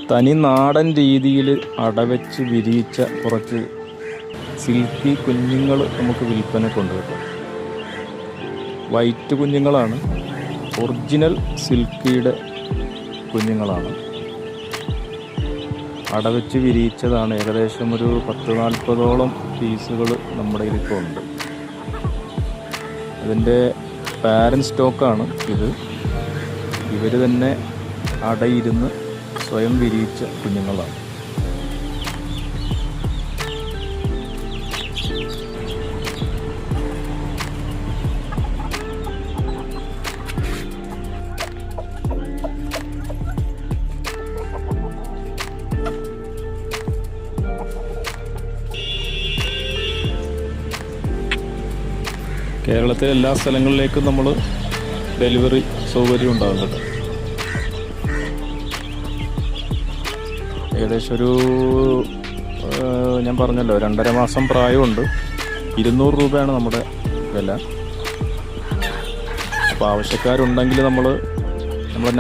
തനി നാടൻ രീതിയിൽ അടവെച്ച് വിരിയിച്ച കുറച്ച് സിൽക്കി കുഞ്ഞുങ്ങൾ നമുക്ക് വിൽപ്പനക്കുണ്ട് കേട്ടോ. വൈറ്റ് കുഞ്ഞുങ്ങളാണ്, ഒറിജിനൽ സിൽക്കിയുടെ കുഞ്ഞുങ്ങളാണ്. അടവെച്ച് വിരിയിച്ചതാണ്. ഏകദേശം ഒരു 10-40ഓളം പീസുകൾ നമ്മുടെ ഇതിപ്പോൾ ഉണ്ട്. അതിൻ്റെ പാരൻറ് സ്റ്റോക്കാണ് ഇത്. ഇവർ തന്നെ അടയിരുന്ന് സ്വയം വിരിയിച്ച കുഞ്ഞുങ്ങളാണ്. കേരളത്തിലെ എല്ലാ സ്ഥലങ്ങളിലേക്കും നമ്മൾ ഡെലിവറി സൗകര്യം ഉണ്ടാകുന്നുണ്ട്. ഏകദേശം ഒരു ഞാൻ പറഞ്ഞല്ലോ 2.5 മാസം പ്രായമുണ്ട്. 200 രൂപയാണ് നമ്മുടെ വില. അപ്പോൾ ആവശ്യക്കാരുണ്ടെങ്കിൽ നമ്മുടെ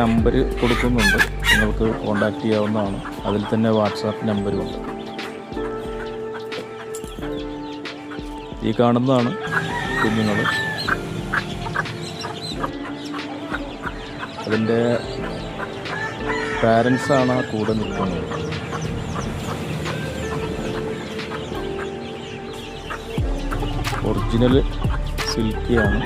നമ്പർ കൊടുക്കുന്നുണ്ട്, നിങ്ങൾക്ക് കോൺടാക്റ്റ് ചെയ്യാവുന്നതാണ്. അതിൽ തന്നെ വാട്സാപ്പ് നമ്പറുമുണ്ട്. ഈ കാണുന്നതാണ് കുഞ്ഞുങ്ങൾ. അതിൻ്റെ പാരൻസാണ് ആ കൂടെ നിൽക്കുന്നത്. ഒറിജിനൽ സിൽക്കിയാണ്.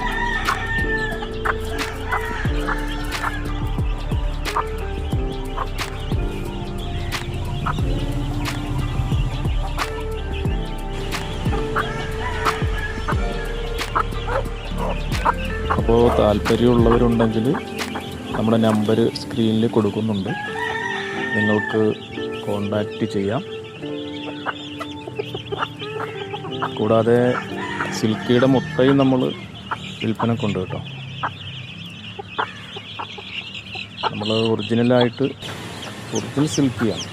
അപ്പോൾ താല്പര്യമുള്ളവരുണ്ടെങ്കിൽ നമ്മുടെ നമ്പർ സ്ക്രീനിൽ കൊടുക്കുന്നുണ്ട്, നിങ്ങൾക്ക് കോണ്ടാക്റ്റ് ചെയ്യാം. കൂടാതെ സിൽക്കിയുടെ മുട്ടയും നമ്മൾ വിൽപ്പനക്കുണ്ട് കേട്ടോ. നമ്മൾ ഒറിജിനൽ സിൽക്കിയാണ്.